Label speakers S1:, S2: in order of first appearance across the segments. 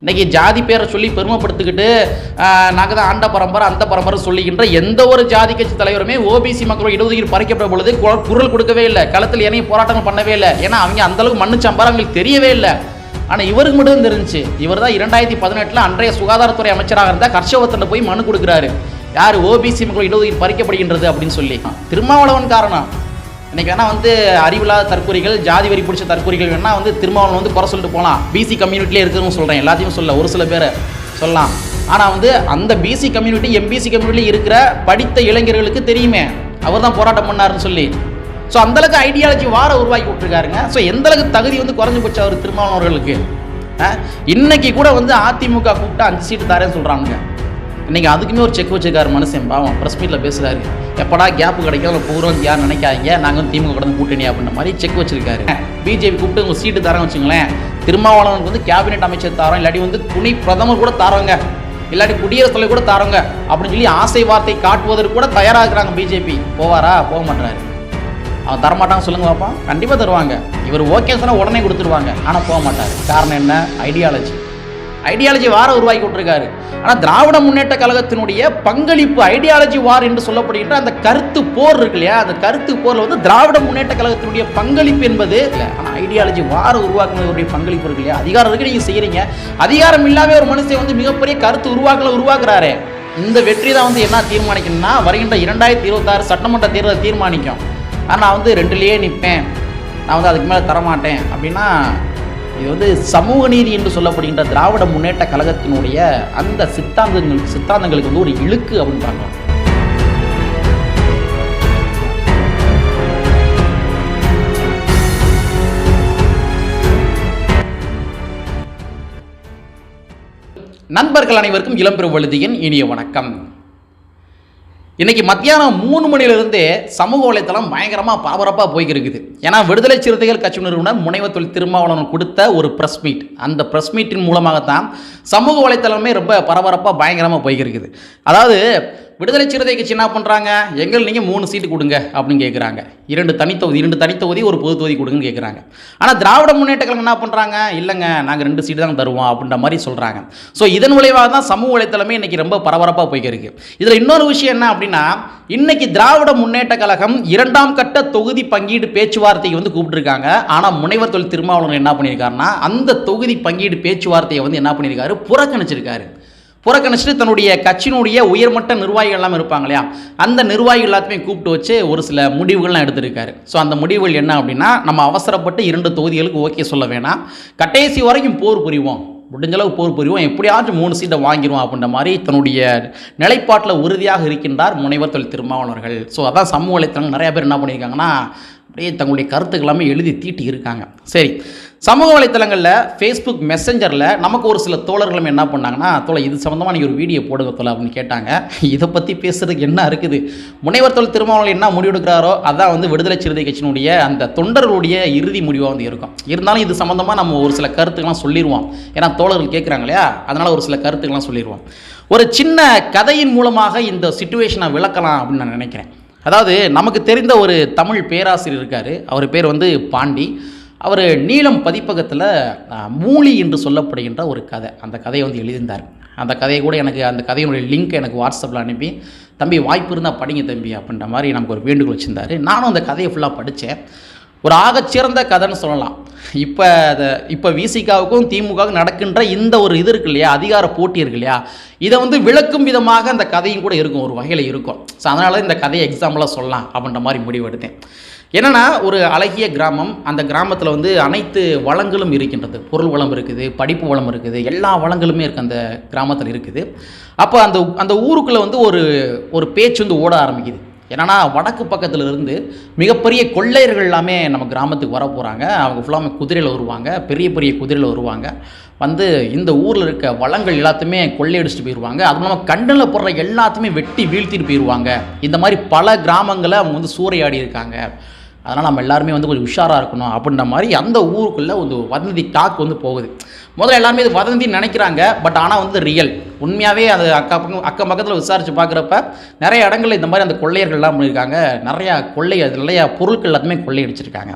S1: இன்னைக்கு ஜாதி பேரை சொல்லி பெருமைப்படுத்திக்கிட்டு நாங்கள் தான் ஆண்ட பரம்பரை அந்த பரம்பரை சொல்லிக்கின்ற எந்த ஒரு ஜாதி கட்சி தலைவருமே ஓபிசி மக்களோட இடஒதுக்கீடு பறிக்கப்பட்ட பொழுது குரல் கொடுக்கவே இல்லை, களத்தில் இறங்கி போராட்டங்கள் பண்ணவே இல்லை. ஏன்னா அவங்க அந்தளவுக்கு மண்ணு சம்பாரம் அவங்களுக்கு தெரியவே இல்லை. ஆனால் இவருக்கு மட்டும் தெரிஞ்சிச்சு. இவர் தான் 2018 அன்றைய சுகாதாரத்துறை அமைச்சராக இருந்தால் ஹர்ஷவர்தன் போய் மனு கொடுக்குறாரு, யார் ஓபிசி மக்களோட இடஒதுக்கீடு பறிக்கப்படுகின்றது அப்படின்னு சொல்லி. திருமாவளவன் காரணம். இன்றைக்கி வேணால் அறிவில்லாத தற்கொலைகள், ஜாதி வரி பிடிச்ச தற்கொலைகள் வேணால் திருமாவளவன் குறை சொல்லிட்டு போகலாம். பிசி கம்யூனிட்டிலே இருக்குதுன்னு சொல்கிறேன், எல்லாத்தையும் சொல்ல ஒரு சில பேரை சொல்லலாம். ஆனால் அந்த பிசி கம்யூனிட்டி எம்பிசி கம்யூனிட்டியில் இருக்கிற படித்த இளைஞர்களுக்கு தெரியுமே அவர் தான் போராட்டம் பண்ணாருன்னு சொல்லி. ஸோ அந்தளவுக்கு ஐடியாலஜி வார உருவாக்கி விட்டுருக்காருங்க. ஸோ எந்தளவுக்கு தகுதி குறைஞ்சி போச்சு அவர் திருமாவளவர்களுக்கு. இன்னைக்கு கூட அதிமுக கூப்பிட்டு 5 சீட்டு தாரேன்னு சொல்கிறாங்க. இன்றைக்கி அதுக்குமே ஒரு செக் வச்சுருக்காரு மனுஷன். பாவம் ப்ரெஸ் மீட்டில் பேசுகிறாரு, எப்படா கேப்பு கிடைக்கும் அதில் போகிறோம் யார் நினைக்காதீங்க, நாங்கள் திமுக கடந்து கூட்டணி அப்படின்ற மாதிரி செக் வச்சுருக்காரு. பிஜேபி கூப்பிட்டு உங்கள் சீட்டு தரோம் வச்சுங்களேன், திருமாவளவனுக்கு கேபினெட் அமைச்சர் தாரோம், இல்லாட்டி துணை பிரதமர் கூட தாரோங்க, இல்லாட்டி குடியரசுத் தலைவர் கூட தாரோங்க அப்படின்னு சொல்லி ஆசை வார்த்தை காட்டுவதற்கு கூட தயாராக இருக்கிறாங்க பிஜேபி. போவாரா? போக மாட்டாரு. அவன் தரமாட்டாங்க சொல்லுங்க பார்ப்போம். கண்டிப்பாக தருவாங்க. இவர் ஓகே சொன்னால் உடனே கொடுத்துருவாங்க. ஆனால் போக மாட்டார். காரணம் என்ன? ஐடியாலஜி வார உருவாக்கி விட்டுருக்காரு. ஆனால் திராவிட முன்னேற்ற கழகத்தினுடைய பங்களிப்பு ஐடியாலஜி வார் என்று சொல்லப்படுகின்ற அந்த கருத்து போர் இருக்கு இல்லையா, அந்த கருத்து போரில் திராவிட முன்னேற்ற கழகத்தினுடைய பங்களிப்பு என்பது இல்லை. ஆனால் ஐடியாலஜி வார உருவாக்குனதுடைய பங்களிப்பு இருக்கு இல்லையா, அதிகாரம் இருக்கு, நீங்கள் செய்கிறீங்க. அதிகாரம் இல்லாத ஒரு மனுஷன் மிகப்பெரிய கருத்து உருவாக்குறாரு. இந்த வெற்றி தான் என்ன தீர்மானிக்கணும்னா வருகின்ற 2026 சட்டமன்ற தேர்தலை தீர்மானிக்கும். ஆனால் 2லேயே நிற்பேன், நான் அதுக்கு மேலே தரமாட்டேன் அப்படின்னா இது சமூக நீதி என்று சொல்லப்படுகின்ற திராவிட முன்னேற்ற கழகத்தினுடைய அந்த சித்தாந்தங்களுக்கு ஒரு இழுக்கு அப்படின்னு பார்க்கலாம். நண்பர்கள் அனைவருக்கும் இளம்பெரு வழுதியின் இனிய வணக்கம். இன்றைக்கி மத்தியானம் 3 மணிலிருந்தே சமூக வலைத்தளம் பயங்கரமாக பரபரப்பாக போய்க்கிருக்குது. ஏன்னா விடுதலை சிறுத்தைகள் கட்சி நிறுவனர் முனைவர் தொல் திருமாவளவன் கொடுத்த ஒரு ப்ரெஸ் மீட், அந்த ப்ரெஸ் மீட்டின் மூலமாகத்தான் சமூக வலைத்தளமே ரொம்ப பரபரப்பாக பயங்கரமாக போய்க்கிருக்குது. அதாவது விடுதலை சிறுத்தை கட்சி என்ன பண்ணுறாங்க, நீங்கள் 3 சீட்டு கொடுங்க அப்படின்னு கேட்குறாங்க. 2 தனித்தொகுதி ஒரு பொது தொகுதி கொடுங்கன்னு கேட்குறாங்க. ஆனால் திராவிட முன்னேற்ற கழகம் என்ன பண்ணுறாங்க, இல்லைங்க நாங்கள் 2 சீட்டு தான் தருவோம் அப்படின்ற மாதிரி சொல்கிறாங்க. ஸோ இதன் விளைவாக தான் சமூக வலைத்தளமே இன்றைக்கி ரொம்ப பரபரப்பாக போய்க்கிருக்கு. இதில் இன்னொரு விஷயம் என்ன அப்படின்னா, இன்னைக்கு திராவிட முன்னேற்ற கழகம் 2ஆம் கட்ட தொகுதி பங்கீடு பேச்சுவார்த்தைக்கு கூப்பிட்டுருக்காங்க. ஆனால் முனைவர் தொல் திருமாவளவன் என்ன பண்ணியிருக்காருன்னா, அந்த தொகுதி பங்கீடு பேச்சுவார்த்தையை என்ன பண்ணியிருக்காரு, புறக்கணிச்சிட்டு தன்னுடைய கட்சியினுடைய உயர்மட்ட நிர்வாகிகள் எல்லாம் இருப்பாங்க இல்லையா, அந்த நிர்வாகிகள் எல்லாத்தையுமே கூப்பிட்டு வச்சு ஒரு சில முடிவுகள்லாம் எடுத்திருக்காரு. ஸோ அந்த முடிவுகள் என்ன அப்படின்னா, நம்ம அவசரப்பட்டு 2 தொகுதிகளுக்கு ஓகே சொல்ல வேணாம், கடைசி வரைக்கும் போர் புரிவோம், முடிஞ்சளவு போர் புரிவோம், எப்படியாச்சும் 3 சீட்டை வாங்கிடுவோம் அப்படின்ற மாதிரி தன்னுடைய நிலைப்பாட்டில் உறுதியாக இருக்கின்றார் முனைவர் தொல் திருமாவளவர்கள். ஸோ அதான் சமூக வலைத்தளங்கள் நிறைய பேர் என்ன பண்ணியிருக்காங்கன்னா, அப்படியே தங்களுடைய கருத்துக்கள் எல்லாமே எழுதி தீட்டி இருக்காங்க. சரி, சமூக வலைத்தளங்களில் ஃபேஸ்புக் மெசஞ்சரில் நமக்கு ஒரு சில தோழர்களும் என்ன பண்ணாங்கன்னா, இது சம்மந்தமாக நீங்கள் ஒரு வீடியோ போடுங்க தோழர் அப்படின்னு கேட்டாங்க. இதை பற்றி பேசுகிறதுக்கு என்ன இருக்குது, முனைவர் தொல் திருமாவளவன் என்ன முடிவெடுக்கிறாரோ அதான் விடுதலை சிறுத்தை கட்சியினுடைய அந்த தொண்டர்களுடைய இறுதி முடிவாக இருக்கும். இருந்தாலும் இது சம்மந்தமாக நம்ம ஒரு சில கருத்துக்கெல்லாம் சொல்லிடுவோம், ஏன்னா தோழர்கள் கேட்குறாங்க இல்லையா, அதனால் ஒரு சில கருத்துக்கெல்லாம் சொல்லிடுவோம். ஒரு சின்ன கதையின் மூலமாக இந்த சிச்சுவேஷனை விளக்கலாம் அப்படின்னு நான் நினைக்கிறேன். அதாவது நமக்கு தெரிந்த ஒரு தமிழ் பேராசிரியர் இருக்கார், அவர் பேர் பாண்டி. அவர் நீளம் பதிப்பகத்தில் மூலி என்று சொல்லப்படுகின்ற ஒரு கதை, அந்த கதையை எழுதியிருந்தார். அந்த கதையை கூட அந்த கதையினுடைய லிங்க் எனக்கு வாட்ஸ்அப்பில் அனுப்பி, தம்பி வாய்ப்பு இருந்தால் படிங்க தம்பி அப்படின்ற மாதிரி நமக்கு ஒரு வேண்டுகோள் வச்சுருந்தார். நானும் அந்த கதையை ஃபுல்லாக படித்தேன். ஒரு ஆகச்சிறந்த கதைன்னு சொல்லலாம். இப்போ விசிகாவுக்கும் திமுகவுக்கும் நடக்கின்ற இந்த ஒரு இது இருக்கு இல்லையா, அதிகார போட்டி இருக்கு இல்லையா, இதை விளக்கும் விதமாக அந்த கதையும் கூட இருக்கும், ஒரு வகையில் இருக்கும். ஸோ அதனால இந்த கதையை எக்ஸாம்பிளாக சொல்லலாம் அப்படின்ற மாதிரி முடிவு எடுத்தேன். என்னென்னா, ஒரு அழகிய கிராமம், அந்த கிராமத்தில் அனைத்து வளங்களும் இருக்கின்றது. பொருள் வளம் இருக்குது, படிப்பு வளம் இருக்குது, எல்லா வளங்களுமே இருக்குது அந்த கிராமத்தில் இருக்குது. அப்போ அந்த ஊருக்குள்ளே ஒரு பேச்சு ஓட ஆரம்பிக்குது. ஏன்னா வடக்கு பக்கத்தில் இருந்து மிகப்பெரிய கொள்ளையர்கள் எல்லாமே நம்ம கிராமத்துக்கு வர போகிறாங்க. அவங்க ஃபுல்லாக குதிரையில் வருவாங்க, பெரிய பெரிய குதிரையில் வருவாங்க. இந்த ஊரில் இருக்க வளங்கள் எல்லாத்தையுமே கொள்ளையடிச்சிட்டு போயிடுவாங்க. அதுவும் இல்லாமல் கண்ணில் போடுற எல்லாத்தையுமே வெட்டி வீழ்த்திட்டு போயிடுவாங்க. இந்த மாதிரி பல கிராமங்களை அவங்க சூறையாடி இருக்காங்க. அதனால் நம்ம எல்லாருமே கொஞ்சம் உஷாராக இருக்கணும் அப்படின்ற மாதிரி அந்த ஊருக்குள்ளே வதந்தி டாக் போகுது. முதல்ல எல்லாருமே இது வதந்தின்னு நினைக்கிறாங்க, பட் ஆனால் ரியல், உண்மையாகவே அது அக்கம் பக்கத்தில் விசாரித்து பார்க்குறப்ப நிறைய இடங்களில் இந்த மாதிரி அந்த கொள்ளையர்கள்லாம் பண்ணியிருக்காங்க. நிறையா பொருட்கள் எல்லாத்தையுமே கொள்ளையடிச்சிருக்காங்க.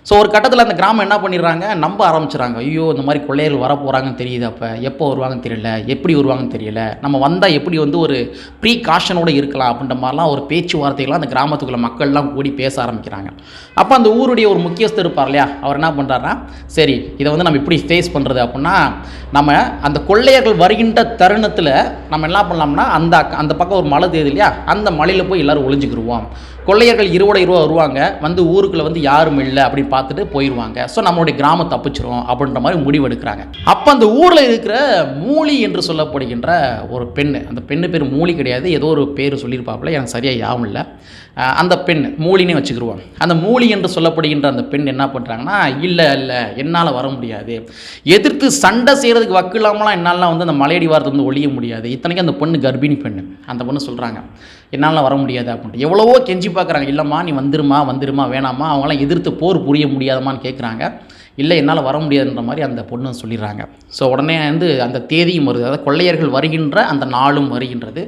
S1: ஸோ ஒரு கட்டத்தில் அந்த கிராமம் என்ன பண்ணிடுறாங்க, நம்ப ஆரம்பிச்சுறாங்க. ஐயோ இந்த மாதிரி கொள்ளையர்கள் வர போகிறாங்கன்னு தெரியுது, அப்போ எப்போ வருவாங்கன்னு தெரியல, எப்படி வருவாங்கன்னு தெரியல, நம்ம வந்தால் எப்படி வந்து ஒரு ப்ரீகாஷனோடு இருக்கலாம் அப்படின்ற மாதிரிலாம் ஒரு பேச்சுவார்த்தைகள்லாம் அந்த கிராமத்துக்குள்ள மக்கள்லாம் கூடி பேச ஆரம்பிக்கிறாங்க. அப்போ அந்த ஊருடைய ஒரு முக்கியஸ்தர் இருப்பார் இல்லையா, அவர் என்ன பண்ணுறாருன்னா, சரி இதை வந்து நம்ம எப்படி ஃபேஸ் பண்ணுறது அப்படின்னா, நம்ம அந்த கொள்ளையர்கள் வருகின்ற தருணத்தில் நம்ம என்ன பண்ணலாம்னா, அந்த பக்கம் ஒரு மலை தெரியுது இல்லையா, அந்த மலையில் போய் எல்லோரும் ஒளிஞ்சுக்கிடுவோம். கொள்ளையர்கள் 20 வருவாங்க, வந்து ஊருக்குள்ளே வந்து யாரும் இல்லை அப்படின்னு பார்த்துட்டு போயிடுவாங்க. ஸோ நம்மளுடைய கிராமம் தப்பிச்சிரும் அப்படின்ற மாதிரி முடிவு எடுக்கிறாங்க. அப்போ அந்த ஊரில் இருக்கிற மூலி என்று சொல்லப்படுகின்ற ஒரு பெண், அந்த பெண்ணு பேர் மூலி கிடையாது, ஏதோ ஒரு பேர் சொல்லியிருப்பாப்புல, எனக்கு சரியாக யாவும் இல்லை. அந்த பெண் மூலினே வச்சுக்கிடுவோம். அந்த மூலி என்று சொல்லப்படுகின்ற அந்த பெண் என்ன பண்ணுறாங்கன்னா, இல்லை என்னால் வர முடியாது, எதிர்த்து சண்டை செய்கிறதுக்கு வக்கு இல்லாமலாம் என்னாலாம் வந்து அந்த மலையடி வாரத்தை வந்து ஒழிய முடியாது. இத்தனைக்கும் அந்த பொண்ணு கர்ப்பிணி பெண்ணு. அந்த பொண்ணு சொல்கிறாங்க, என்னால் வர முடியாது அப்படின்ட்டு. எவ்வளவோ கெஞ்சி பார்க்குறாங்க, இல்லைம்மா நீ வந்துருமா வேணாமா, அவங்களாம் எதிர்த்து போர் புரிய முடியாதமான்னு கேட்குறாங்க. இல்லை என்னால் வர முடியாதுன்ற மாதிரி அந்த பொண்ணு சொல்லிடுறாங்க. ஸோ உடனே வந்து அந்த தேதியும் வருது, அதாவது கொள்ளையர்கள் வருகின்ற அந்த நாளும் வருகின்றது.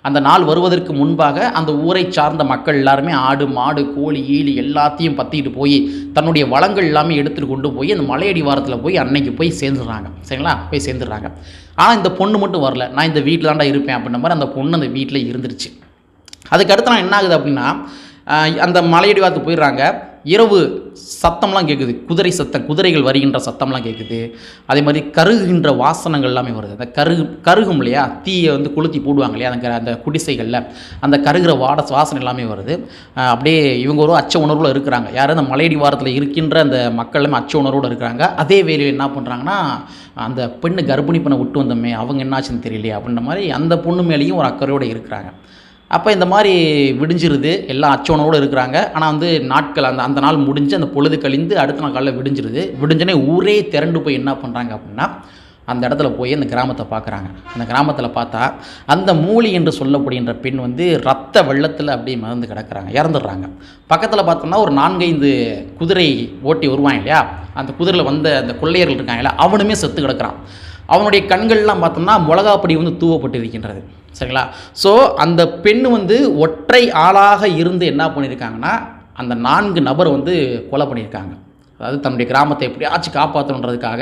S1: அந்த நாள் வருவதற்கு முன்பாக அந்த ஊரை சார்ந்த மக்கள் எல்லாருமே ஆடு மாடு கோழி ஈழி எல்லாத்தையும் பற்றிக்கிட்டு போய் தன்னுடைய வளங்கள் எல்லாமே எடுத்துகிட்டு கொண்டு போய் அந்த மலையடி வாரத்தில் போய் அன்னைக்கு போய் சேர்ந்துடுறாங்க. சரிங்களா, போய் சேர்ந்துடுறாங்க. ஆனால் இந்த பொண்ணு மட்டும் வரல, நான் இந்த வீட்டில் தான்டா இருப்பேன் அப்படின்ற மாதிரி அந்த பொண்ணு அந்த வீட்டில் இருந்துருச்சு. அதுக்கடுத்து நான் என்ன ஆகுது அப்படின்னா, அந்த மலையடி வாரத்துக்கு போயிடுறாங்க. இரவு சத்தம்லாம் கேட்குது, குதிரை சத்தம், குதிரைகள் வருகின்ற சத்தம்லாம் கேட்குது. அதே மாதிரி கருகுகின்ற வாசனங்கள் எல்லாமே வருது. அந்த கருகும் இல்லையா, தீயை வந்து கொளுத்தி போடுவாங்க இல்லையா அந்த குடிசைகளில், அந்த கருகிற வாசனை எல்லாமே வருது. அப்படியே இவங்க ஒரு அச்ச உணர்வில் இருக்கிறாங்க. யார், அந்த மலையடி வாரத்தில் இருக்கின்ற அந்த மக்கள் எல்லாமே அச்ச உணர்வோடு இருக்கிறாங்க. அதே வேலையில் என்ன பண்ணுறாங்கன்னா, அந்த பெண்ணு கர்ப்பிணி பண்ண விட்டு வந்தோமே அவங்க என்னாச்சுன்னு தெரியலையே அப்படின்ற மாதிரி அந்த பொண்ணு மேலேயும் ஒரு அக்கறையோடு இருக்கிறாங்க. அப்போ இந்த மாதிரி விடிஞ்சிருது, எல்லாம் அச்சோனோடு இருக்கிறாங்க. ஆனால் வந்து நாட்கள் அந்த நாள் முடிஞ்சு அந்த பொழுது கழிந்து அடுத்த நாள் காலையில் விடிஞ்சிருது. விடிஞ்சனே ஊரே திரண்டு போய் என்ன பண்ணுறாங்க அப்படின்னா, அந்த இடத்துல போய் அந்த கிராமத்தை பார்க்குறாங்க. அந்த கிராமத்தில் பார்த்தா அந்த மூலி என்று சொல்லப்படுகின்ற பெண் வந்து ரத்த வெள்ளத்தில் அப்படியே மறந்து கிடக்கிறாங்க, இறந்துடுறாங்க. பக்கத்தில் பார்த்தோம்னா ஒரு 4-5 குதிரை ஓட்டி வருவாங்க இல்லையா, அந்த குதிரையில் வந்த அந்த கொள்ளையர்கள் இருக்காங்களா, அவனுமே செத்து கிடக்கிறான். அவனுடைய கண்கள்லாம் பார்த்தோம்னா மிளகாப்பொடி வந்து தூவப்பட்டு இருக்கின்றது. சரிங்களா, ஸோ அந்த பெண் வந்து ஒற்றை ஆளாக இருந்து என்ன பண்ணியிருக்காங்கன்னா, அந்த 4 நபர் வந்து கொலை பண்ணியிருக்காங்க. அதாவது தன்னுடைய கிராமத்தை எப்படியாச்சும் காப்பாற்றணுன்றதுக்காக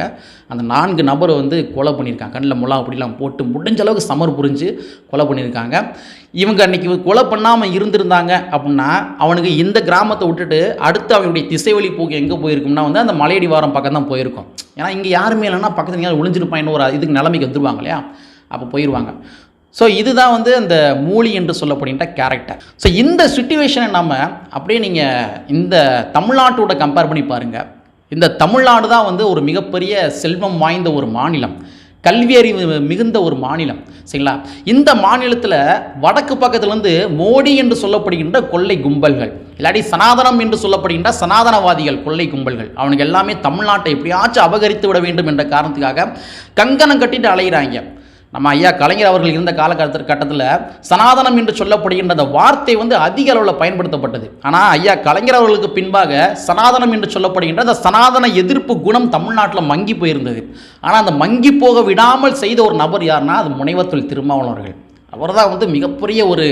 S1: அந்த 4 நபர் வந்து கொலை பண்ணியிருக்காங்க. கண்ணில் மிளகாப்பொடிலாம் போட்டு முடிஞ்ச அளவுக்கு சமர் புரிஞ்சு கொலை பண்ணியிருக்காங்க. இவங்க அன்றைக்கி கொலை பண்ணாமல் இருந்திருந்தாங்க அப்படின்னா, அவனுக்கு இந்த கிராமத்தை விட்டுட்டு அடுத்து அவனுடைய திசைவழி போக்கு எங்கே போயிருக்கும்னா வந்து அந்த மலையடி வாரம் பக்கம் தான் போயிருக்கும். ஏன்னா இங்கே யாருமே இல்லைன்னா பக்கத்தில் எங்கேயாவது ஒளிஞ்சிருப்பான்னு ஒரு இதுக்கு நிலைமைக்கு வந்துடுவாங்க இல்லையா, அப்போ போயிடுவாங்க. ஸோ இதுதான் வந்து அந்த மூலி என்று சொல்லப்படுகின்ற கேரக்டர். ஸோ இந்த சிச்சுவேஷனை நம்ம அப்படியே நீங்கள் இந்த தமிழ்நாட்டோட கம்பேர் பண்ணி பாருங்கள். இந்த தமிழ்நாடு தான் வந்து ஒரு மிகப்பெரிய செல்வம் வாய்ந்த ஒரு மாநிலம், கல்வி அறிவு மிகுந்த ஒரு மாநிலம். சரிங்களா, இந்த மாநிலத்தில் வடக்கு பக்கத்துலேருந்து மோடி என்று சொல்லப்படுகின்ற கொள்ளை கும்பல்கள், இல்லாட்டி சனாதனம் என்று சொல்லப்படுகின்ற சனாதனவாதிகள் கொள்ளை கும்பல்கள், அவனுக்கு எல்லாமே தமிழ்நாட்டை எப்படியாச்சும் அபகரித்து விட வேண்டும் என்ற காரணத்துக்காக கங்கணம் கட்டிட்டு அலைகிறாங்க. நம்ம ஐயா கலைஞர் அவர்கள் இருந்த காலகட்டத்தில் சனாதனம் என்று சொல்லப்படுகின்ற அந்த வார்த்தை வந்து அதிக அளவில் பயன்படுத்தப்பட்டது. ஆனால் ஐயா கலைஞர் அவர்களுக்கு பின்பாக சனாதனம் என்று சொல்லப்படுகின்ற அந்த சனாதன எதிர்ப்பு குணம் தமிழ்நாட்டில் மங்கி போயிருந்தது. ஆனால் அந்த மங்கி போக விடாமல் செய்த ஒரு நபர் யாருன்னா, அது முனைவர் தொல் திருமாவளவன் அவர்கள். அவர் தான் வந்து மிகப்பெரிய ஒரு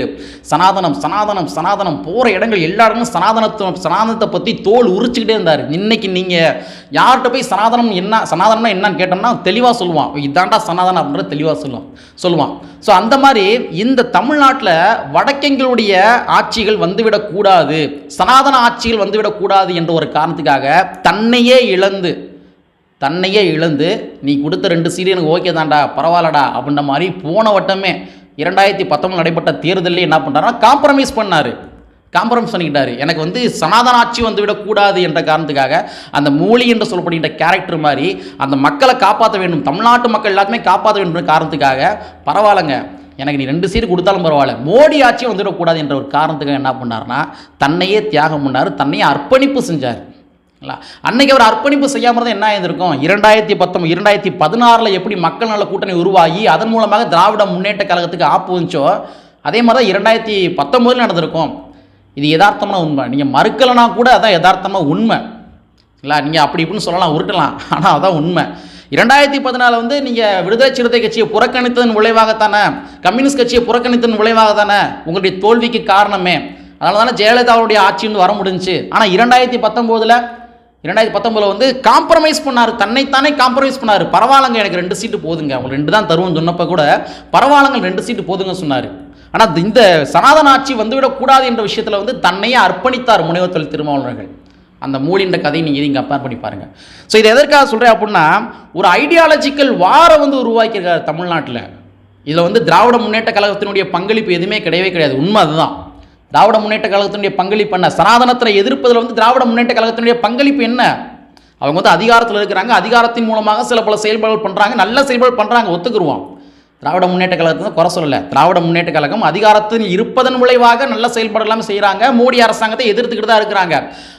S1: சனாதனம் போகிற இடங்கள் எல்லா இடங்களும் சனாதனத்தை பற்றி தோல் உரிச்சுக்கிட்டே இருந்தார். இன்றைக்கி நீங்கள் யார்கிட்ட போய் சனாதனம்னா என்னன்னு கேட்டோம்னா தெளிவாக சொல்லுவான், இதாண்டா சனாதனம் அப்படின்ற தெளிவாக சொல்லுவான். ஸோ அந்த மாதிரி இந்த தமிழ்நாட்டில் வடக்கெங்களுடைய ஆட்சிகள் வந்துவிடக்கூடாது, சனாதன ஆட்சிகள் வந்துவிடக்கூடாது என்ற ஒரு காரணத்துக்காக தன்னையே இழந்து நீ கொடுத்த 2 சீட்டு எனக்கு ஓகே தான்டா பரவாயில்லடா அப்படின்ற மாதிரி போன வட்டமே 2019 நடைபெற்ற தேர்தலில் என்ன பண்ணுறாருன்னா காம்ப்ரமைஸ் பண்ணிக்கிட்டாரு. எனக்கு வந்து சனாதன ஆட்சி வந்து விடக்கூடாது என்ற காரணத்துக்காக அந்த மூலி என்று சொல்லப்படுகின்ற கேரக்டர் மாதிரி அந்த மக்களை காப்பாற்ற வேண்டும், தமிழ்நாட்டு மக்கள் எல்லாத்தையுமே காப்பாற்ற வேண்டும் என்ற காரணத்துக்காக பரவாயில்லைங்க எனக்கு நீ 2 சீட்டு கொடுத்தாலும் பரவாயில்ல, மோடி ஆட்சி வந்துவிடக்கூடாது என்ற ஒரு காரணத்துக்காக என்ன பண்ணார்னா தன்னையே தியாகம் பண்ணார், தன்னையே அர்ப்பணிப்பு செஞ்சார். அன்னைக்கு அவர் அர்ப்பணிப்பு செய்யாமல் தான் என்ன ஆயிருக்கும், 2016 எப்படி மக்கள் நல கூட்டணி உருவாகி அதன் மூலமாக திராவிட முன்னேற்ற கழகத்துக்கு ஆப்பு வந்துச்சோ அதே மாதிரி தான் 2019 நடந்திருக்கும். இது யதார்த்தமான உண்மை, நீங்கள் மறுக்கலைனா கூட அதான் யதார்த்தமாக உண்மை இல்லை, நீங்கள் அப்படி இப்படின்னு சொல்லலாம் உருட்டலாம், ஆனால் அதான் உண்மை. 2014 வந்து நீங்கள் விடுதலை சிறுத்தை கட்சியை புறக்கணித்ததன் விளைவாகத்தானே, கம்யூனிஸ்ட் கட்சியை புறக்கணித்ததன் விளைவாகத்தானே உங்களுடைய தோல்விக்கு காரணமே. அதனால தானே ஜெயலலிதாவுடைய ஆட்சி வந்து வர முடிஞ்சிச்சு. ஆனால் 2019 2019 வந்து காம்ப்ரமைஸ் பண்ணார், தன்னைத்தானே காம்ப்ரமைஸ் பண்ணார். பரவாயில்லங்க, எனக்கு 2 சீட்டு போதுங்க, அவங்க 2 தான் தருவோம்னு சொன்னப்போ கூட பரவாயில்லங்க 2 சீட்டு போதுங்க சொன்னார். ஆனால் இந்த சனாதன ஆட்சி வந்துவிடக்கூடாது என்ற விஷயத்தில் வந்து தன்னையே அர்ப்பணித்தார் முனைவர் தொல் திருமாவளவர்கள். அந்த மூலின்ற கதையை நீங்கள் இங்கே கம்பேர் பண்ணி பாருங்கள். ஸோ இதை எதற்காக சொல்கிறேன் அப்படின்னா, ஒரு ஐடியாலஜிக்கல் வாரை வந்து உருவாக்கியிருக்காரு தமிழ்நாட்டில். இதில் வந்து திராவிட முன்னேற்ற கழகத்தினுடைய பங்களிப்பு எதுவுமே கிடையவே கிடையாது. உண்மை அதுதான். திராவிட முன்னேற்ற கழகத்தினுடைய பங்களிப்பு என்ன? சனாதனத்தில் எதிர்ப்பதில் வந்து திராவிட முன்னேற்ற கழகத்தினுடைய பங்களிப்பு என்ன? அவங்க வந்து அதிகாரத்தில் இருக்கிறாங்க, அதிகாரத்தின் மூலமாக சில பல செயல்பாடுகள் பண்ணுறாங்க, நல்ல செயல்பாடு பண்ணுறாங்க, ஒத்துக்குருவோம். திராவிட முன்னேற்ற கழகத்தை குறை சொல்லலை. திராவிட முன்னேற்ற கழகம் அதிகாரத்தில் இருப்பதன் விளைவாக நல்ல செயல்பாடு எல்லாம் செய்கிறாங்க, மோடி அரசாங்கத்தை எதிர்த்துக்கிட்டு தான் இருக்கிறாங்க.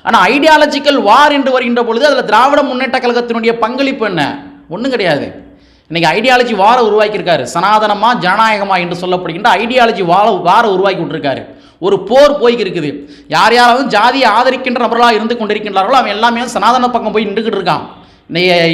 S1: ஆனால் ஐடியாலஜிக்கல் வார் என்று வருகின்ற பொழுது அதில் திராவிட முன்னேற்ற கழகத்தினுடைய பங்களிப்பு என்ன? ஒன்றும் கிடையாது. இன்னைக்கு ஐடியாலஜி வார உருவாக்கியிருக்காரு. சனாதனமா ஜனநாயகமா என்று சொல்லப்படுகின்ற ஐடியாலஜி வார உருவாக்கி விட்டுருக்காரு. ஒரு போர் போய்க்கு இருக்குது. யார் யாராவது ஜாதியை ஆதரிக்கின்ற நபர்களாக இருந்து கொண்டிருக்கின்றார்களோ அவன் எல்லாமே சனாதன பக்கம் போய் நின்றுக்கிட்டு இருக்கான்.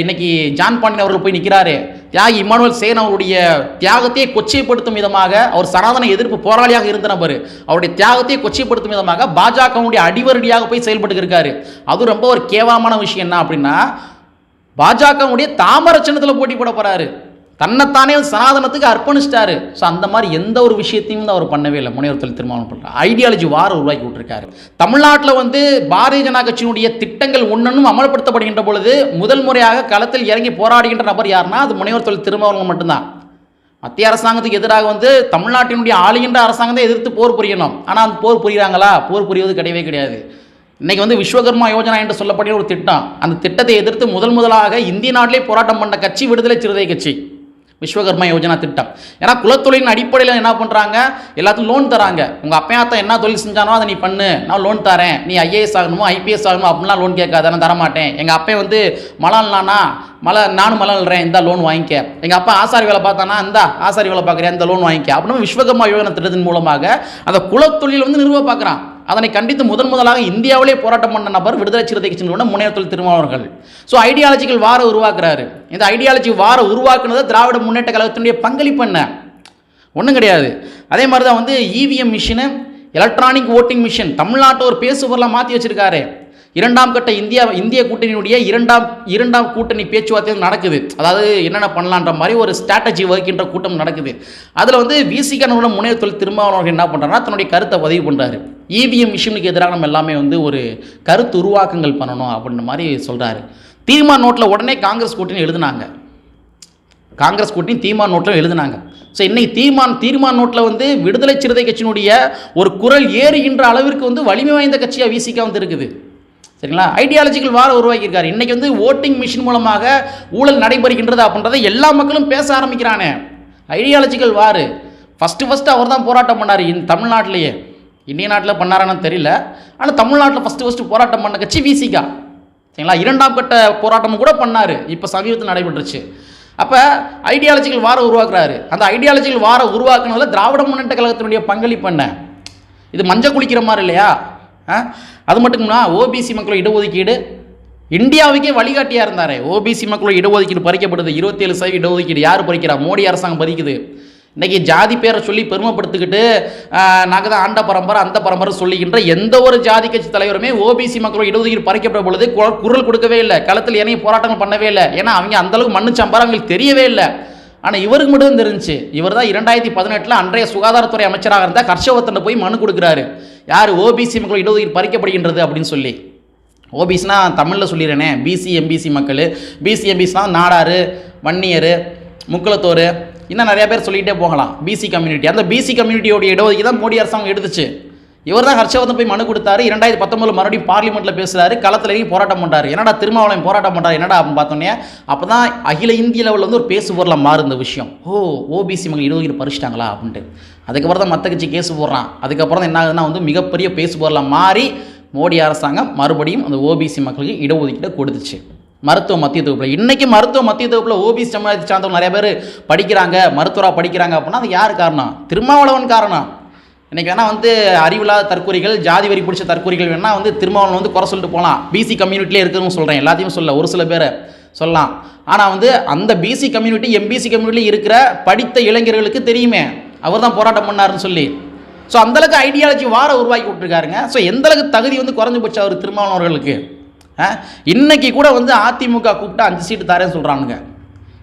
S1: இன்னைக்கு ஜான் பாண்டியன் அவர்கள் போய் நிற்கிறாரு. தியாகி இமானுவேல் சேன் அவருடைய தியாகத்தையே கொச்சைப்படுத்தும் விதமாக, அவர் சனாதன எதிர்ப்பு போராளியாக இருந்த நபர், அவருடைய தியாகத்தையே கொச்சைப்படுத்தும் விதமாக பாஜகவுடைய அடிவரடியாக போய் செயல்பட்டு இருக்காரு. அது ரொம்ப ஒரு கேவலமான விஷயம். என்ன அப்படின்னா, பாஜகவுடைய தாமர சின்னத்தில் போட்டி போட போறாரு. தன்னைத்தானே சனாதனத்துக்கு அர்ப்பணிச்சிட்டாரு. ஸோ அந்த மாதிரி எந்த ஒரு விஷயத்தையும் அவர் பண்ணவே இல்லை. முனைவர் தொல் திருமாவளவன் பண்ணுறாரு. ஐடியாலஜி வார உருவாக்கி விட்டுருக்காரு. தமிழ்நாட்டில் வந்து பாரதிய ஜனதா கட்சியினுடைய திட்டங்கள் ஒன்றும் அமல்படுத்தப்படுகின்ற பொழுது முதல் முறையாக களத்தில் இறங்கி போராடுகின்ற நபர் யாருன்னா அது முனைவர் தொல் திருமாவளவன் மட்டும்தான். மத்திய அரசாங்கத்துக்கு எதிராக வந்து தமிழ்நாட்டினுடைய ஆளுகின்ற அரசாங்கத்தை எதிர்த்து போர் புரியணும். ஆனால் அந்த போர் புரிகிறாங்களா? போர் புரிவது கிடையவே கிடையாது. இன்றைக்கி வந்து விஸ்வகர்மா யோஜனா என்று சொல்லப்படுகிற ஒரு திட்டம், அந்த திட்டத்தை எதிர்த்து முதலாக இந்திய நாட்டிலே போராட்டம் பண்ண கட்சி விடுதலை சிறுத்தை கட்சி. விஸ்வகர்மா யோஜனா திட்டம். ஏன்னா குலத்தொழிலின் அடிப்படையில் என்ன பண்ணுறாங்க, எல்லாத்துக்கும் லோன் தராங்க. உங்கள் அப்பையாத்தான் என்ன தொழில் செஞ்சானோ அதை நீ பண்ணு, நான் லோன் தரேன், நீ ஐஏஎஸ் ஆகணுமோ ஐபிஎஸ் ஆகணுமோ அப்படின்லாம் லோன் கேட்காத, நான் தரமாட்டேன். எங்கள் அப்பா வந்து மலால்னானா நானும் மலால்றேன், இந்த லோன் வாங்கிக்க. எங்கள் அப்பா ஆசாரி வேலை பார்த்தானா, இந்த ஆசாரி வேலை பார்க்குறேன், இந்த லோன் வாங்கிக்க அப்படின்னு விஸ்வகர்மா யோஜனா திட்டத்தின் மூலமாக அந்த குலத்தொழில் வந்து நிறுவ பார்க்குறான். அதனை கண்டித்து முதலாக இந்தியாவிலே போராட்டம் பண்ண நபர் விடுதலை சிறுத்தை கட்சியினுடைய முனைவர் தொல் திருமாவளவர்கள். ஸோ ஐடியாலஜிக்கல் வார உருவாக்குறாரு. இந்த ஐடியாலஜி வார உருவாக்குனது திராவிட முன்னேற்ற கழகத்தினுடைய பங்களிப்பு என்ன? ஒன்றும் கிடையாது. அதே மாதிரி தான் வந்து EVM machine, electronic voting machine தமிழ்நாட்டை ஒரு பேசுபொருளாக மாற்றி வச்சிருக்காரு. 2ஆம் கட்ட இந்திய கூட்டணியினுடைய இரண்டாம் கூட்டணி பேச்சுவார்த்தை நடக்குது. அதாவது என்னென்ன பண்ணலான்ற மாதிரி ஒரு ஸ்ட்ராட்டஜி வகுக்கின்ற கூட்டம் நடக்குது. அதில் வந்து விசிக முனைவர் தொல் திருமாவளவர்கள் என்ன பண்ணுறாருன்னா தன்னுடைய கருத்தை பதிவு பண்ணுறாரு. இவிஎம் மிஷினுக்கு எதிராக நம்ம எல்லாமே வந்து ஒரு கருத்து உருவாக்கங்கள் பண்ணணும் அப்படின்ற மாதிரி சொல்கிறாரு. தீர்மான் நோட்டில் உடனே காங்கிரஸ் கூட்டணி எழுதுனாங்க. காங்கிரஸ் கூட்டணி தீர்மான் நோட்டில் எழுதுனாங்க. ஸோ இன்னைக்கு தீர்மான் நோட்டில் வந்து விடுதலை சிறுத்தை கட்சியினுடைய ஒரு குரல் ஏறுகின்ற அளவிற்கு வந்து வலிமை வாய்ந்த கட்சியாக விசிக வந்து இருக்குது. சரிங்களா? ஐடியாலஜிக்கல் வார உருவாக்கியிருக்காரு. இன்றைக்கி வந்து ஓட்டிங் மிஷின் மூலமாக ஊழல் நடைபெறுகின்றது அப்படின்றத எல்லா மக்களும் பேச ஆரம்பிக்கிறானே. ஐடியாலஜிக்கல் வார் ஃபஸ்ட்டு அவர் தான் போராட்டம் பண்ணார் தமிழ்நாட்டிலேயே. இந்திய நாட்டில் பண்ணாரான்னு தெரியல. ஆனால் தமிழ்நாட்டில் ஃபஸ்ட்டு போராட்டம் பண்ண கட்சி விசிகா. சரிங்களா? 2ஆம் கட்ட போராட்டமும் கூட பண்ணார். இப்போ சமீபத்தில் நடைபெற்றுச்சு. அப்போ ஐடியாலஜிக்கல் வார உருவாக்குறாரு. அந்த ஐடியாலஜிக்கல் வார உருவாக்குனதுல திராவிட முன்னேற்ற கழகத்தினுடைய பங்களிப்பு என்ன? இது மஞ்சள் குளிக்கிற மாதிரி இல்லையா? அது மட்டும்னா ஓபிசி மக்களோட இடஒதுக்கீடு இந்தியாவுக்கே வழிகாட்டியாக இருந்தார். ஓபிசி மக்களோட இடஒதுக்கீடு பறிக்கப்படுது. 27% இடஒதுக்கீடு யார் பறிக்கிறா? மோடி அரசாங்கம் பறிக்குது. இன்றைக்கி ஜாதி பேரை சொல்லி பெருமைப்படுத்திக்கிட்டு நாங்கள் தான் ஆண்ட பரம்பரை அந்த பரம்பரை சொல்லிக்கின்ற எந்த ஒரு ஜாதி கட்சி தலைவருமே ஓபிசி மக்களோட இடஒதுக்கீடு பறிக்கப்பட்ட பொழுது குரல் கொடுக்கவே இல்லை, களத்தில் இறங்கி போராட்டங்கள் பண்ணவே இல்லை. ஏன்னா அவங்க அந்தளவுக்கு மண்ணு சம்பாரம் அவங்களுக்கு தெரியவே இல்லை. ஆனால் இவருக்கு மட்டும் தெரிஞ்சு. இவர் தான் 2018 அன்றைய சுகாதாரத்துறை அமைச்சராக இருந்தால் ஹர்ஷவர்தன் போய் மனு கொடுக்குறாரு. யார்? ஓபிசி மக்கள் இடஒதுக்கீடு பறிக்கப்படுகின்றது அப்படின்னு சொல்லி. ஓபிசினா தமிழில் சொல்லிடுறேனே, பிசி எம்பிசி மக்கள். பிசி எம்பிசினா நாடார், வன்னியர், முக்குளத்தோர், இன்னும் நிறையா பேர் சொல்லிகிட்டே போகலாம். PC community. அந்த பிசி கம்யூனிட்டியோடைய இடஒதுக்கீடு தான் மோடி அரசாங்கம் எடுத்துச்சு. இவர் தான் ஹர்ஷவர்தன் போய் மனு கொடுத்தாரு. 2019 மறுபடியும் பார்லிமெண்ட்டில் பேசுகிறாரு, களத்தில் இறங்கி போராட்டம் பண்ணுறாரு. என்னடா திருமாவளவன் போராட்டம் பண்ணுறாரு என்னடா அப்படின்னு பார்த்தோன்னே அப்போ தான் அகில இந்திய லெவலில் வந்து ஒரு பேசு பொருளாக மாறு இந்த விஷயம். ஓபிசி மக்கள் இடஒதுக்கீடு பறிச்சிட்டாங்களா அப்படின்ட்டு. அதுக்கப்புறம் தான் மற்ற கட்சி கேஸ் போடுறான். அதுக்கப்புறம் தான் என்ன ஆகுதுன்னா வந்து மிகப்பெரிய பேசு பொருளாக மாறி மோடி அரசாங்கம் மறுபடியும் அந்த ஓபிசி மக்களுக்கு இடஒதுக்கீட்டை கொடுத்துச்சு. மருத்துவ மத்திய தொகுப்பில் இன்றைக்கி மருத்துவ மத்திய தொகுப்பில் ஓபிசி சமுதாயத்தை சார்ந்தவங்க நிறைய பேர் படிக்கிறாங்க, மருத்துவராக படிக்கிறாங்க அப்படின்னா அது யார் காரணம்? திருமாவளவன் காரணம். இன்றைக்கி வேணால் வந்து அறிவில்லாத தற்கொலைகள், ஜாதி வரி பிடிச்ச தற்கொலைகள் வேணால் வந்து திருமாவளவன் வந்து குறை சொல்லிட்டு போகலாம். பிசி கம்யூனிட்டிலே இருக்கிறவங்க சொல்கிறேன், எல்லாத்தையும் சொல்ல ஒரு சில பேரை சொல்லலாம். ஆனால் வந்து அந்த பிசி கம்யூனிட்டி எம்பிசி கம்யூனிட்டியில் இருக்கிற படித்த இளைஞர்களுக்கு தெரியுமே அவர் தான் போராட்டம் பண்ணாருன்னு சொல்லி. ஸோ அந்தளவுக்கு ஐடியாலஜி வார உருவாக்கி விட்டுருக்காருங்க. ஸோ எந்தளவுக்கு தகுதி வந்து குறைஞ்சி போச்சு அவர் திருமாவளவன் அவர்களுக்கு. இன்னைக்கு கூட வந்து அதிமுக கூப்பிட்டா 5 சீட்டு தரேன்னு சொல்கிறானுங்க.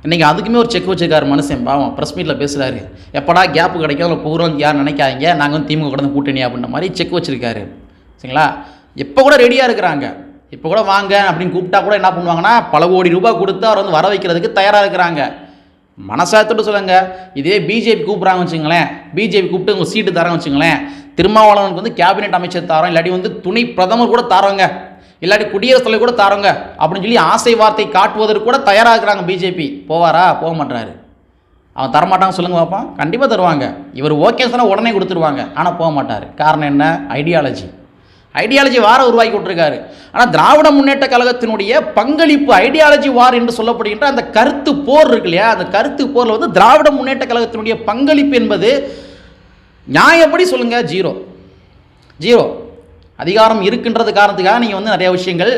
S1: இன்றைக்கி அதுக்குமே ஒரு செக் வச்சுருக்காரு மனுஷன், பாவம். ப்ரெஸ் மீட்டில் பேசுகிறாரு, எப்படா கேப்பு கிடைக்கும் அதில் போகிறோம் யார் நினைக்காதீங்க, நாங்கள் வந்து திமுக கடந்து கூட்டணி அப்படின்ற மாதிரி செக் வச்சுருக்காரு. சரிங்களா? இப்போ கூட ரெடியாக இருக்கிறாங்க. இப்போ கூட வாங்க அப்படின்னு கூப்பிட்டா கூட என்ன பண்ணுவாங்கன்னா பல கோடி ரூபாய் கொடுத்து அவர் வந்து வர வைக்கிறதுக்கு தயாராக இருக்கிறாங்க. மனசாத்தோடு சொல்லுங்க. இதே பிஜேபி கூப்பிட்றாங்க வச்சுங்களேன், பிஜேபி கூப்பிட்டு உங்கள் சீட்டு தரேன் வச்சுங்களேன், திருமாவளவனுக்கு வந்து கேபினெட் அமைச்சர் தரோம், இல்லாட்டி வந்து துணை பிரதமர் கூட தரோங்க, இல்லாட்டி குடியரசுத் தலைவர் கூட தாரோங்க அப்படின்னு சொல்லி ஆசை வார்த்தை காட்டுவதற்கு கூட தயாராக இருக்கிறாங்க பிஜேபி. போவாரா? போக மாட்டாரு. அவன் தரமாட்டாங்க சொல்லுங்க பார்ப்போம். கண்டிப்பாக தருவாங்க. இவர் ஓகே சொன்னால் உடனே கொடுத்துருவாங்க. ஆனால் போக மாட்டார். காரணம் என்ன? ஐடியாலஜி வார உருவாக்கி விட்டுருக்காரு. ஆனால் திராவிட முன்னேற்ற கழகத்தினுடைய பங்களிப்பு ஐடியாலஜி வார் என்று சொல்லப்படுகின்ற அந்த கருத்து போர் இருக்கு இல்லையா, அந்த கருத்து போரில் வந்து திராவிட முன்னேற்ற கழகத்தினுடைய பங்களிப்பு என்பது நியாயப்படி சொல்லுங்க ஜீரோ. அதிகாரம் இருக்கின்றது காரணத்துக்காக நீங்கள் வந்து நிறைய விஷயங்கள்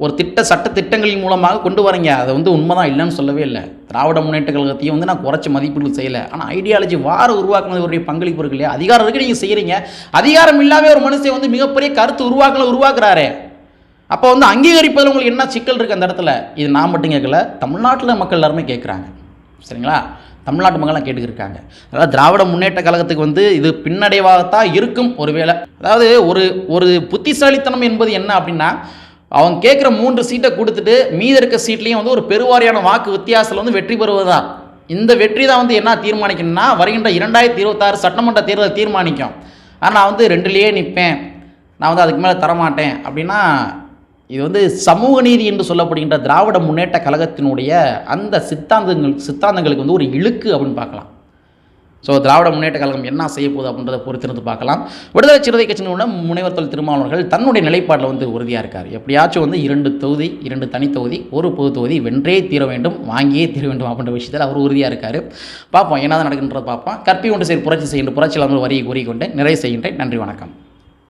S1: ஒரு சட்ட திட்டங்களின் மூலமாக கொண்டு வரீங்க. அதை வந்து உண்மைதான், இல்லைன்னு சொல்லவே இல்லை. திராவிட முன்னேற்ற கழகத்தையும் வந்து நான் குறைச்சி மதிப்பீடு செய்யலை. ஆனால் ஐடியாலஜி வார உருவாக்குனதுடைய பங்களிப்பு இருக்கு இல்லையா, அதிகாரம் இருக்குது, நீங்கள் செய்கிறீங்க. அதிகாரம் இல்லாமல் ஒரு மனுஷன் வந்து மிகப்பெரிய கருத்து உருவாக்குறாரு. அப்போ வந்து அங்கீகரிப்பதில் உங்களுக்கு என்ன சிக்கல் இருக்குது அந்த இடத்துல? இது நான் மட்டும் கேட்கல, தமிழ்நாட்டில் மக்கள் எல்லாருமே கேட்குறாங்க. சரிங்களா? தமிழ்நாட்டு மக்கள்லாம் கேட்டுக்கிருக்காங்க. அதாவது திராவிட முன்னேற்ற கழகத்துக்கு வந்து இது பின்னடைவாகத்தான் இருக்கும் ஒருவேளை. அதாவது ஒரு புத்திசாலித்தனம் என்பது என்ன அப்படின்னா, அவங்க கேட்குற 3 சீட்டை கொடுத்துட்டு மீதி இருக்க சீட்லேயும் வந்து ஒரு பெருவாரியான வாக்கு வித்தியாசத்தில் வந்து வெற்றி பெறுவதுதான். இந்த வெற்றி தான் வந்து என்ன தீர்மானிக்கணும்னா வருகின்ற 2026 சட்டமன்ற தேர்தலை தீர்மானிக்கும். ஆனால் நான் வந்து 2லேயே நிற்பேன், நான் வந்து அதுக்கு மேலே தரமாட்டேன் அப்படின்னா இது வந்து சமூக நீதி என்று சொல்லப்படுகின்ற திராவிட முன்னேற்ற கழகத்தினுடைய அந்த சித்தாந்தங்களுக்கு வந்து ஒரு இழுக்கு அப்படின்னு பார்க்கலாம். ஸோ திராவிட முன்னேற்ற கழகம் என்ன செய்ய போகுது அப்படின்றத பொறுத்திருந்து பார்க்கலாம். விடுதலை சிறுத்தை கட்சியினுடைய முனைவர் தொல் திருமாவளவர்கள் தன்னுடைய நிலைப்பாட்டில் வந்து உறுதியாக இருக்கார். எப்படியாச்சும் வந்து 2 தனி தொகுதி, 1 பொது தொகுதி வென்றே தீர வேண்டும், வாங்கியே தீர வேண்டும் அப்படின்ற விஷயத்தில் அவர் உறுதியாக இருக்கார். பார்ப்போம் என்னதான் நடக்குன்றதை பார்ப்போம். கற்பி ஒன்று புரட்சி செய்கின்ற புரட்சியாளர்கள் வரியை கூறிக்கொண்டு நிறைவு செய்கின்றேன். நன்றி, வணக்கம்.